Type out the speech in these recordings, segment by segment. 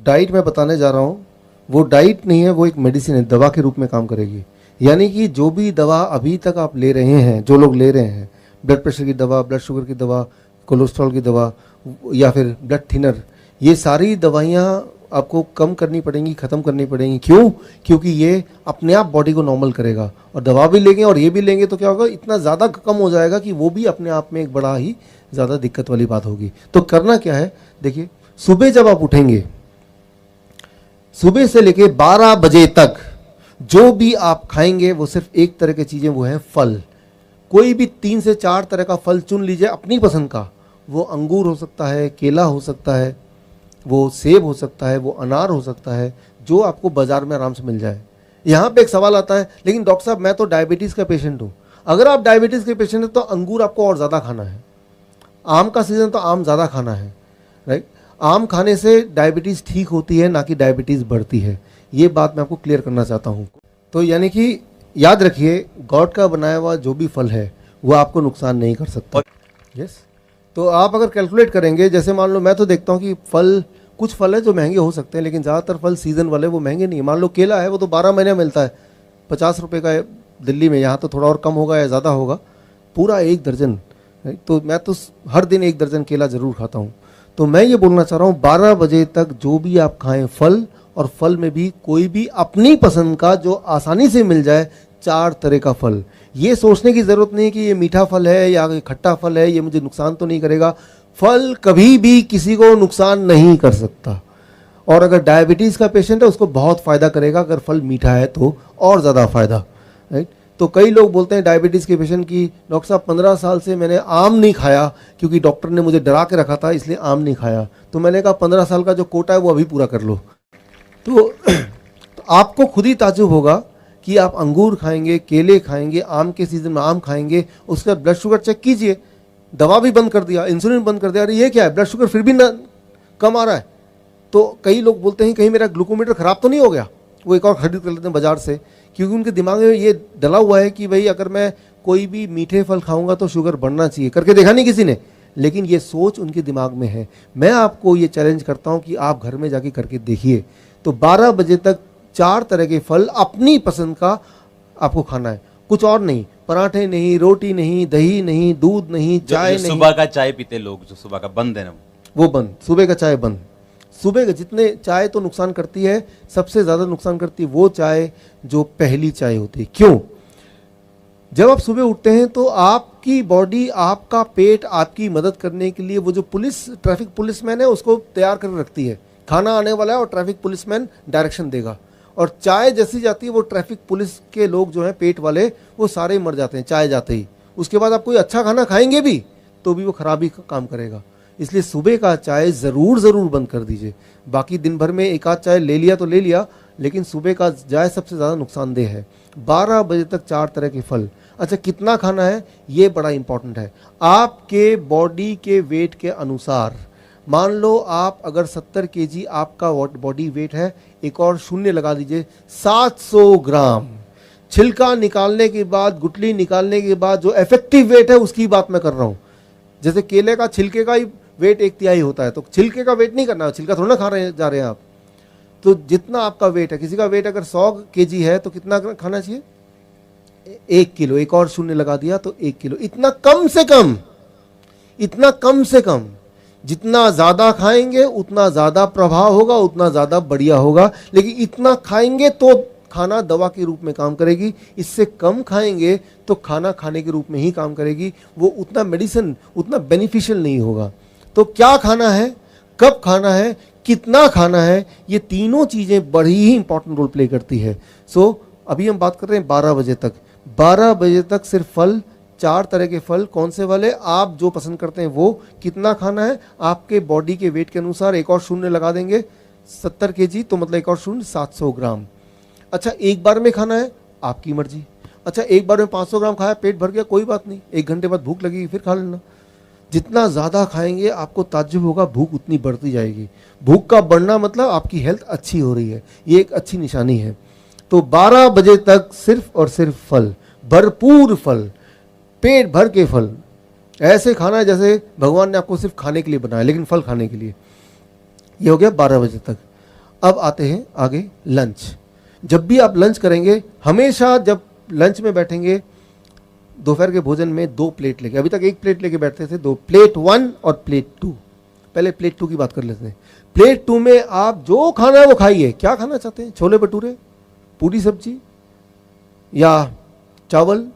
Diet मैं बताने जा रहा हूँ, वो डाइट नहीं है, वो एक मेडिसिन है, दवा के रूप में काम करेगी। यानी कि जो भी दवा अभी तक आप ले रहे हैं, जो लोग ले रहे हैं, ब्लड प्रेशर की दवा, ब्लड शुगर की दवा, कोलेस्ट्रॉल की दवा या फिर ब्लड थिनर, ये सारी दवाइयाँ आपको कम करनी पड़ेंगी, ख़त्म करनी पड़ेंगी। क्यों? क्योंकि ये अपने आप बॉडी को नॉर्मल करेगा। और दवा भी लेंगे और ये भी लेंगे तो क्या होगा, इतना ज़्यादा कम हो जाएगा कि वो भी अपने आप में एक बड़ा ही ज़्यादा दिक्कत वाली बात होगी। तो करना क्या है, देखिए, सुबह जब आप उठेंगे, सुबह से लेके 12 बजे तक जो भी आप खाएंगे वो सिर्फ एक तरह की चीज़ें, वो है फल। कोई भी 3 से 4 तरह का फल चुन लीजिए अपनी पसंद का। वो अंगूर हो सकता है, केला हो सकता है, वो सेब हो सकता है, वो अनार हो सकता है, जो आपको बाज़ार में आराम से मिल जाए। यहाँ पे एक सवाल आता है, लेकिन डॉक्टर साहब मैं तो डायबिटीज़ का पेशेंट हूँ। अगर आप डायबिटीज़ के पेशेंट हैं तो अंगूर आपको और ज़्यादा खाना है। आम का सीज़न तो आम ज़्यादा खाना है, राइट। आम खाने से डायबिटीज़ ठीक होती है, ना कि डायबिटीज़ बढ़ती है। ये बात मैं आपको क्लियर करना चाहता हूँ। तो यानी कि याद रखिए, गॉड का बनाया हुआ जो भी फल है वो आपको नुकसान नहीं कर सकता। यस। तो आप अगर कैलकुलेट करेंगे, जैसे मान लो, मैं तो देखता हूँ कि फल, कुछ फल है जो महंगे हो सकते हैं, लेकिन ज़्यादातर फल सीज़न वाले वो महंगे नहीं है। मान लो केला है, वो तो 12 महीने मिलता है, 50 रुपये का है दिल्ली में, यहाँ तो थोड़ा और कम होगा या ज़्यादा होगा, पूरा 1 दर्जन। तो मैं तो हर दिन 1 दर्जन केला ज़रूर खाता हूँ। तो मैं ये बोलना चाह रहा हूँ, 12 बजे तक जो भी आप खाएं फल, और फल में भी कोई भी अपनी पसंद का जो आसानी से मिल जाए, 4 तरह का फल। ये सोचने की ज़रूरत नहीं कि ये मीठा फल है या खट्टा फल है, ये मुझे नुकसान तो नहीं करेगा। फल कभी भी किसी को नुकसान नहीं कर सकता। और अगर डायबिटीज़ का पेशेंट है उसको बहुत फ़ायदा करेगा, अगर फल मीठा है तो और ज़्यादा फ़ायदा, राइट। तो कई लोग बोलते हैं डायबिटीज़ के पेशेंट की, डॉक्टर साहब 15 साल से मैंने आम नहीं खाया क्योंकि डॉक्टर ने मुझे डरा के रखा था, इसलिए आम नहीं खाया। तो मैंने कहा 15 साल का जो कोटा है वो अभी पूरा कर लो। तो आपको खुद ही ताज्जुब होगा कि आप अंगूर खाएंगे, केले खाएंगे, आम के सीज़न में आम खाएंगे, उसका ब्लड शुगर चेक कीजिए, दवा भी बंद कर दिया, इंसुलिन बंद कर दिया, अरे ये क्या है, ब्लड शुगर फिर भी ना कम आ रहा है। तो कई लोग बोलते हैं कहीं मेरा ग्लूकोमीटर ख़राब तो नहीं हो गया, वो एक और खरीद कर लेते हैं बाज़ार से, क्योंकि उनके दिमाग में ये डला हुआ है कि भाई अगर मैं कोई भी मीठे फल खाऊंगा तो शुगर बढ़ना चाहिए। करके देखा नहीं किसी ने, लेकिन ये सोच उनके दिमाग में है। मैं आपको ये चैलेंज करता हूँ कि आप घर में जाके करके देखिए। तो 12 बजे तक 4 तरह के फल अपनी पसंद का आपको खाना है, कुछ और नहीं। पराठे नहीं, रोटी नहीं, दही नहीं, दूध नहीं, चाय नहीं। सुबह का चाय पीते लोग, जो सुबह का बंद है ना, वो बंद। सुबह का चाय बंद। सुबह के जितने चाय तो नुकसान करती है, सबसे ज़्यादा नुकसान करती है वो चाय जो पहली चाय होती है। क्यों? जब आप सुबह उठते हैं तो आपकी बॉडी, आपका पेट आपकी मदद करने के लिए वो जो ट्रैफिक पुलिसमैन है उसको तैयार कर रखती है। खाना आने वाला है और ट्रैफिक पुलिसमैन डायरेक्शन देगा, और चाय जैसी जाती है वो ट्रैफिक पुलिस के लोग जो हैं पेट वाले, वो सारे मर जाते हैं चाय जाते ही। उसके बाद आप कोई अच्छा खाना खाएंगे भी तो भी वो खराबी का काम करेगा। इसलिए सुबह का चाय ज़रूर बंद कर दीजिए। बाकी दिन भर में एक आध चाय ले लिया तो ले लिया, लेकिन सुबह का चाय सबसे ज़्यादा नुकसानदेह है। 12 बजे तक 4 तरह के फल। अच्छा, कितना खाना है ये बड़ा इंपॉर्टेंट है। आपके बॉडी के वेट के अनुसार, मान लो आप अगर 70 केजी आपका बॉडी वेट है, एक और शून्य लगा दीजिए, 700 ग्राम। छिलका निकालने के बाद, गुठली निकालने के बाद जो इफेक्टिव वेट है उसकी बात मैं कर रहा हूँ। जैसे केले का छिलके का ही वेट 1/3 होता है, तो छिलके का वेट नहीं करना, छिलका थोड़ा ना खा रहे जा रहे हैं आप। तो जितना आपका वेट है, किसी का वेट अगर 100 केजी है तो कितना खाना चाहिए? 1 किलो। एक और शून्य लगा दिया तो 1 किलो। इतना कम से कम, इतना कम से कम। जितना ज़्यादा खाएंगे उतना ज़्यादा प्रभाव होगा, उतना ज़्यादा बढ़िया होगा। लेकिन इतना खाएंगे तो खाना दवा के रूप में काम करेगी, इससे कम खाएंगे तो खाना खाने के रूप में ही काम करेगी, वो उतना मेडिसिन, उतना बेनिफिशियल नहीं होगा। तो क्या खाना है, कब खाना है, कितना खाना है, ये तीनों चीज़ें बड़ी ही इंपॉर्टेंट रोल प्ले करती है। सो अभी हम बात कर रहे हैं 12 बजे तक। 12 बजे तक सिर्फ फल, 4 तरह के फल। कौन से वाले? आप जो पसंद करते हैं वो। कितना खाना है? आपके बॉडी के वेट के अनुसार एक और शून्य लगा देंगे। 70 केजी तो मतलब एक और शून्य 700 ग्राम। अच्छा, एक बार में खाना है, आपकी मर्जी। अच्छा, एक बार में 500 ग्राम खाया, पेट भर गया, कोई बात नहीं, 1 घंटे बाद भूख लगेगी फिर खा लेना। जितना ज़्यादा खाएंगे आपको ताज्जुब होगा, भूख उतनी बढ़ती जाएगी। भूख का बढ़ना मतलब आपकी हेल्थ अच्छी हो रही है, ये एक अच्छी निशानी है। तो 12 बजे तक सिर्फ और सिर्फ फल, भरपूर फल, पेट भर के फल। ऐसे खाना है जैसे भगवान ने आपको सिर्फ खाने के लिए बनाया, लेकिन फल खाने के लिए। ये हो गया 12 बजे तक। अब आते हैं आगे लंच। जब भी आप लंच करेंगे, हमेशा जब लंच में बैठेंगे दोपहर के भोजन में 2 प्लेट लेके, अभी तक 1 प्लेट लेके बैठते थे, 2 प्लेट 1 और प्लेट 2। पहले प्लेट 2 की बात कर लेते हैं। प्लेट 2 में आप जो खाना है वो खाइए। क्या खाना चाहते हैं? छोले भटूरे, पूरी सब्जी या चावल,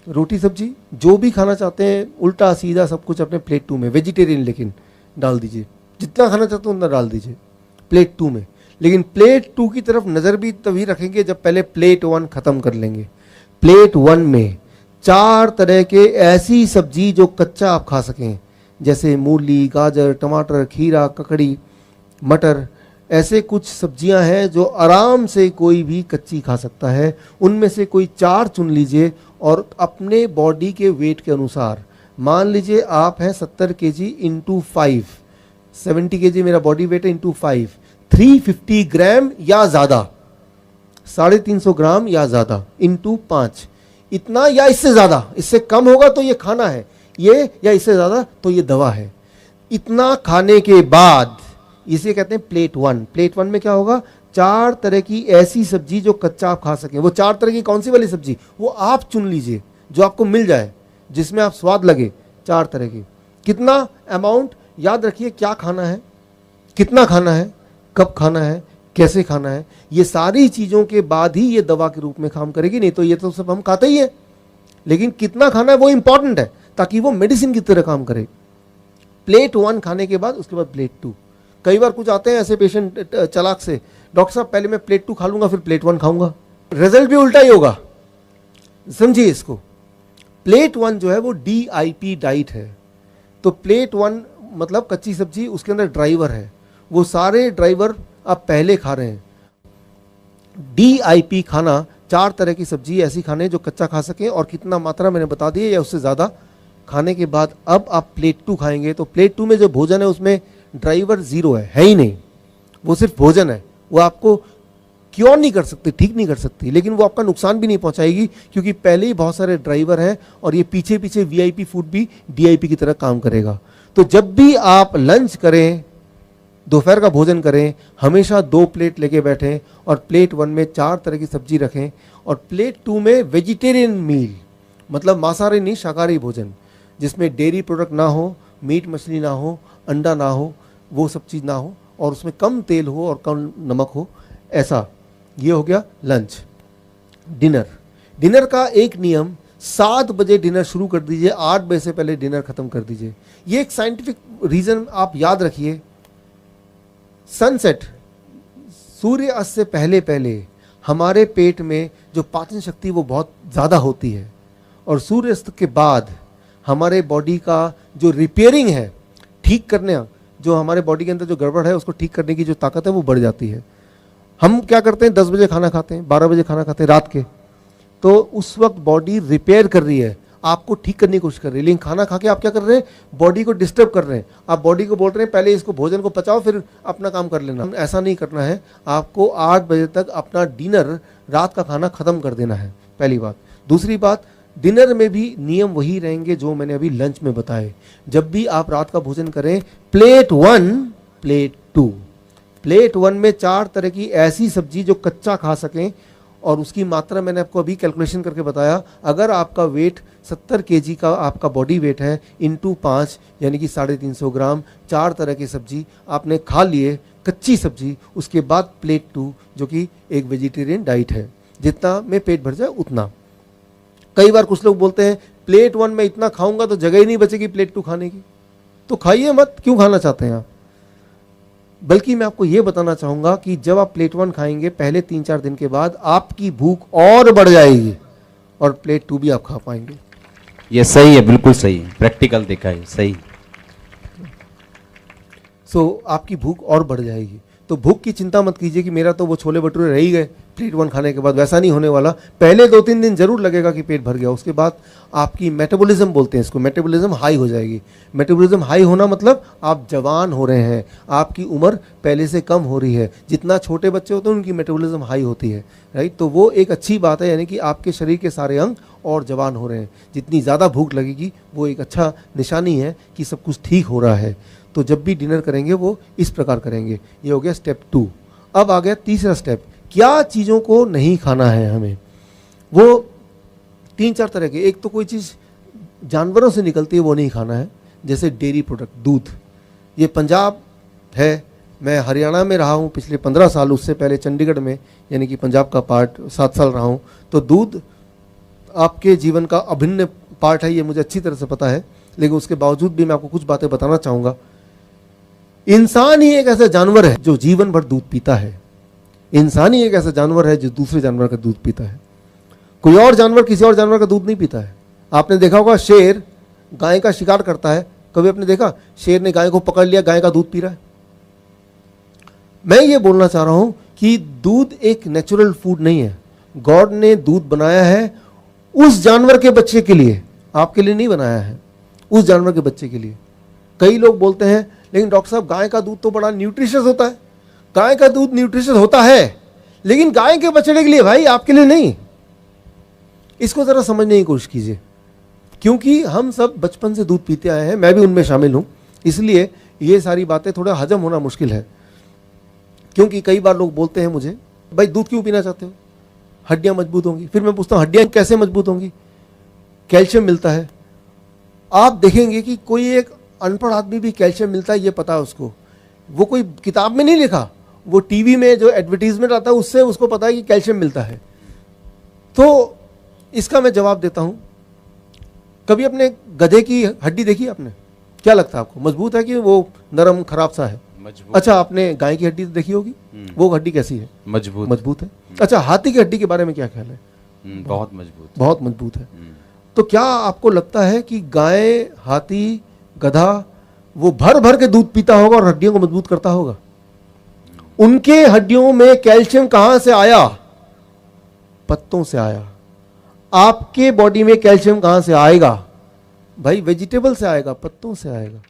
रोटी सब्जी, जो भी खाना चाहते हैं उल्टा सीधा सब कुछ अपने प्लेट 2 में, वेजिटेरियन लेकिन डाल दीजिए। जितना खाना चाहते हो उतना डाल दीजिए प्लेट 2 में। लेकिन प्लेट 2 की तरफ नज़र भी तभी रखेंगे जब पहले प्लेट 1 ख़त्म कर लेंगे। प्लेट 1 में 4 तरह के ऐसी सब्जी जो कच्चा आप खा सकें, जैसे मूली, गाजर, टमाटर, खीरा, ककड़ी, मटर, ऐसे कुछ सब्जियां हैं जो आराम से कोई भी कच्ची खा सकता है। उनमें से कोई 4 चुन लीजिए और अपने बॉडी के वेट के अनुसार, मान लीजिए आप हैं 70 केजी इंटू 5, 70 केजी मेरा बॉडी वेट है इंटू 5, 350 ग्राम या ज़्यादा, 350 ग्राम या ज़्यादा इंटू 5, इतना या इससे ज़्यादा। इससे कम होगा तो ये खाना है, ये या इससे ज़्यादा तो ये दवा है। इतना खाने के बाद इसे कहते हैं प्लेट 1। प्लेट 1 में क्या होगा? 4 तरह की ऐसी सब्जी जो कच्चा आप खा सकें। वो 4 तरह की कौन सी वाली सब्जी? वो आप चुन लीजिए जो आपको मिल जाए, जिसमें आप स्वाद लगे। 4 तरह की। कितना अमाउंट? याद रखिए क्या खाना है, कितना खाना है, कब खाना है, कैसे खाना है। ये सारी चीज़ों के बाद ही ये दवा के रूप में काम करेगी, नहीं तो ये तो सब हम खाते ही हैं। लेकिन कितना खाना है वो इंपॉर्टेंट है ताकि वो मेडिसिन की तरह काम करे। प्लेट 1 खाने के बाद उसके बाद प्लेट 2। कई बार कुछ आते हैं ऐसे पेशेंट चालाक से, डॉक्टर साहब पहले मैं प्लेट 2 खा लूंगा फिर प्लेट 1 खाऊंगा। रिजल्ट भी उल्टा ही होगा, समझिए इसको। प्लेट 1 जो है वो DIP डाइट है। तो प्लेट 1 मतलब कच्ची सब्जी, उसके अंदर ड्राइवर है, वो सारे ड्राइवर आप पहले खा रहे हैं। DIP खाना 4 तरह की सब्जी ऐसी खाने जो कच्चा खा सकें, और कितना मात्रा मैंने बता दी है, या उससे ज़्यादा खाने के बाद अब आप प्लेट 2 खाएंगे। तो प्लेट 2 में जो भोजन है उसमें ड्राइवर 0 है ही नहीं, वो सिर्फ भोजन है। वो आपको क्योर नहीं कर सकती, ठीक नहीं कर सकती, लेकिन वो आपका नुकसान भी नहीं पहुंचाएगी क्योंकि पहले ही बहुत सारे ड्राइवर हैं और ये पीछे पीछे VIP फूड भी DIP की तरह काम करेगा। तो जब भी आप लंच करें, दोपहर का भोजन करें, हमेशा 2 प्लेट लेके बैठें और प्लेट 1 में 4 तरह की सब्जी रखें और प्लेट 2 में वेजिटेरियन मील, मतलब मांसाहारी नहीं शाकाहारी भोजन, जिसमें डेयरी प्रोडक्ट ना हो, मीट मछली ना हो, अंडा ना हो, वो सब चीज़ ना हो, और उसमें कम तेल हो और कम नमक हो, ऐसा। ये हो गया लंच। डिनर का एक नियम, 7 बजे डिनर शुरू कर दीजिए, 8 बजे से पहले डिनर खत्म कर दीजिए। ये एक साइंटिफिक रीज़न आप याद रखिए। सनसेट, सूर्य अस्त से पहले पहले हमारे पेट में जो पाचन शक्ति वो बहुत ज़्यादा होती है, और सूर्यास्त के बाद हमारे बॉडी का जो रिपेयरिंग है, ठीक करने, जो हमारे बॉडी के अंदर जो गड़बड़ है उसको ठीक करने की जो ताकत है वो बढ़ जाती है। हम क्या करते हैं, 10 बजे खाना खाते हैं, 12 बजे खाना खाते हैं रात के, तो उस वक्त बॉडी रिपेयर कर रही है, आपको ठीक करने की कोशिश कर रही है। लेकिन खाना खा के आप क्या कर रहे हैं, बॉडी को डिस्टर्ब कर रहे हैं। आप बॉडी को बोल रहे हैं पहले इसको भोजन को पचाओ फिर अपना काम कर लेना। ऐसा नहीं करना है, आपको 8 बजे तक अपना डिनर, रात का खाना खत्म कर देना है, पहली बात। दूसरी बात, डिनर में भी नियम वही रहेंगे जो मैंने अभी लंच में बताए। जब भी आप रात का भोजन करें, प्लेट 1, प्लेट 2। प्लेट 1 में 4 तरह की ऐसी सब्जी जो कच्चा खा सकें, और उसकी मात्रा मैंने आपको अभी कैलकुलेशन करके बताया। अगर आपका वेट 70 केजी का आपका बॉडी वेट है, इंटू 5 यानी कि 350 ग्राम, 4 तरह की सब्जी आपने खा लिए, कच्ची सब्जी, उसके बाद प्लेट 2 जो कि एक वेजिटेरियन डाइट है, जितना में पेट भर जाए उतना। कई बार कुछ लोग बोलते हैं प्लेट 1 में इतना खाऊंगा तो जगह ही नहीं बचेगी प्लेट 2 खाने की, तो खाइए मत। क्यों खाना चाहते हैं आप? बल्कि मैं आपको यह बताना चाहूंगा कि जब आप प्लेट 1 खाएंगे, पहले 3-4 दिन के बाद आपकी भूख और बढ़ जाएगी और प्लेट 2 भी आप खा पाएंगे। ये सही है, बिल्कुल सही है, प्रैक्टिकल देखा है, सही। आपकी भूख और बढ़ जाएगी। तो भूख की चिंता मत कीजिए कि मेरा तो वो छोले भटूरे रह ही गए प्लेट 1 खाने के बाद, वैसा नहीं होने वाला। पहले 2-3 दिन जरूर लगेगा कि पेट भर गया, उसके बाद आपकी मेटाबॉलिज्म बोलते हैं इसको, मेटाबॉलिज्म हाई हो जाएगी। मेटाबॉलिज्म हाई होना मतलब आप जवान हो रहे हैं, आपकी उम्र पहले से कम हो रही है। जितना छोटे बच्चे होते हैं उनकी मेटाबॉलिज्म हाई होती है, राइट। तो वो एक अच्छी बात है, यानी कि आपके शरीर के सारे अंग और जवान हो रहे हैं। जितनी ज़्यादा भूख लगेगी वो एक अच्छा निशानी है कि सब कुछ ठीक हो रहा है। तो जब भी डिनर करेंगे वो इस प्रकार करेंगे। ये हो गया स्टेप 2। अब आ गया तीसरा स्टेप, क्या चीज़ों को नहीं खाना है हमें। वो 3-4 तरह के, एक तो कोई चीज़ जानवरों से निकलती है वो नहीं खाना है, जैसे डेयरी प्रोडक्ट, दूध। ये पंजाब है, मैं हरियाणा में रहा हूँ पिछले 15 साल, उससे पहले चंडीगढ़ में यानी कि पंजाब का पार्ट 7 साल रहा हूँ। तो दूध आपके जीवन का अभिन्न पार्ट है, ये मुझे अच्छी तरह से पता है, लेकिन उसके बावजूद भी मैं आपको कुछ बातें बताना चाहूँगा। इंसान ही एक ऐसा जानवर है जो जीवन भर दूध पीता है। इंसान ही एक ऐसा जानवर है जो दूसरे जानवर का दूध पीता है। कोई और जानवर किसी और जानवर का दूध नहीं पीता है। आपने देखा होगा शेर गाय का शिकार करता है, कभी आपने देखा शेर ने गाय को पकड़ लिया, गाय का दूध पी रहा है? मैं ये बोलना चाह रहा हूं कि दूध एक नेचुरल फूड नहीं है। गॉड ने दूध बनाया है उस जानवर के बच्चे के लिए, आपके लिए नहीं बनाया है, उस जानवर के बच्चे के लिए। कई लोग बोलते हैं लेकिन डॉक्टर साहब गाय का दूध तो बड़ा न्यूट्रिशियस होता है। गाय का दूध न्यूट्रिशियस होता है, लेकिन गाय के बछड़े के लिए भाई, आपके लिए नहीं। इसको जरा समझने की कोशिश कीजिए, क्योंकि हम सब बचपन से दूध पीते आए हैं, मैं भी उनमें शामिल हूं, इसलिए ये सारी बातें थोड़ा हजम होना मुश्किल है। क्योंकि कई बार लोग बोलते हैं मुझे, भाई दूध क्यों पीना चाहते हो, हड्डियां मजबूत होंगी। फिर मैं पूछता हूं हड्डियां कैसे मजबूत होंगी? कैल्शियम मिलता है। आप देखेंगे कि कोई एक अनपढ़ आदमी भी कैल्शियम मिलता है ये पता है उसको, वो कोई किताब में नहीं लिखा, वो टीवी में जो एडवर्टीजमेंट आता है उससे उसको पता है कि कैल्शियम मिलता है। तो इसका मैं जवाब देता हूं, कभी अपने गधे की हड्डी देखी आपने? क्या लगता है आपको, मजबूत है कि वो नरम खराब सा है? मजबूत। अच्छा, आपने गाय की हड्डी देखी होगी, वो हड्डी कैसी है? मजबूत। मजबूत है। अच्छा, हाथी की हड्डी के बारे में क्या ख्याल है? बहुत मजबूत। बहुत मजबूत है। तो क्या आपको लगता है कि गाय, हाथी, गधा वो भर भर के दूध पीता होगा और हड्डियों को मजबूत करता होगा? उनके हड्डियों में कैल्शियम कहां से आया? पत्तों से आया। आपके बॉडी में कैल्शियम कहां से आएगा? भाई वेजिटेबल से आएगा, पत्तों से आएगा।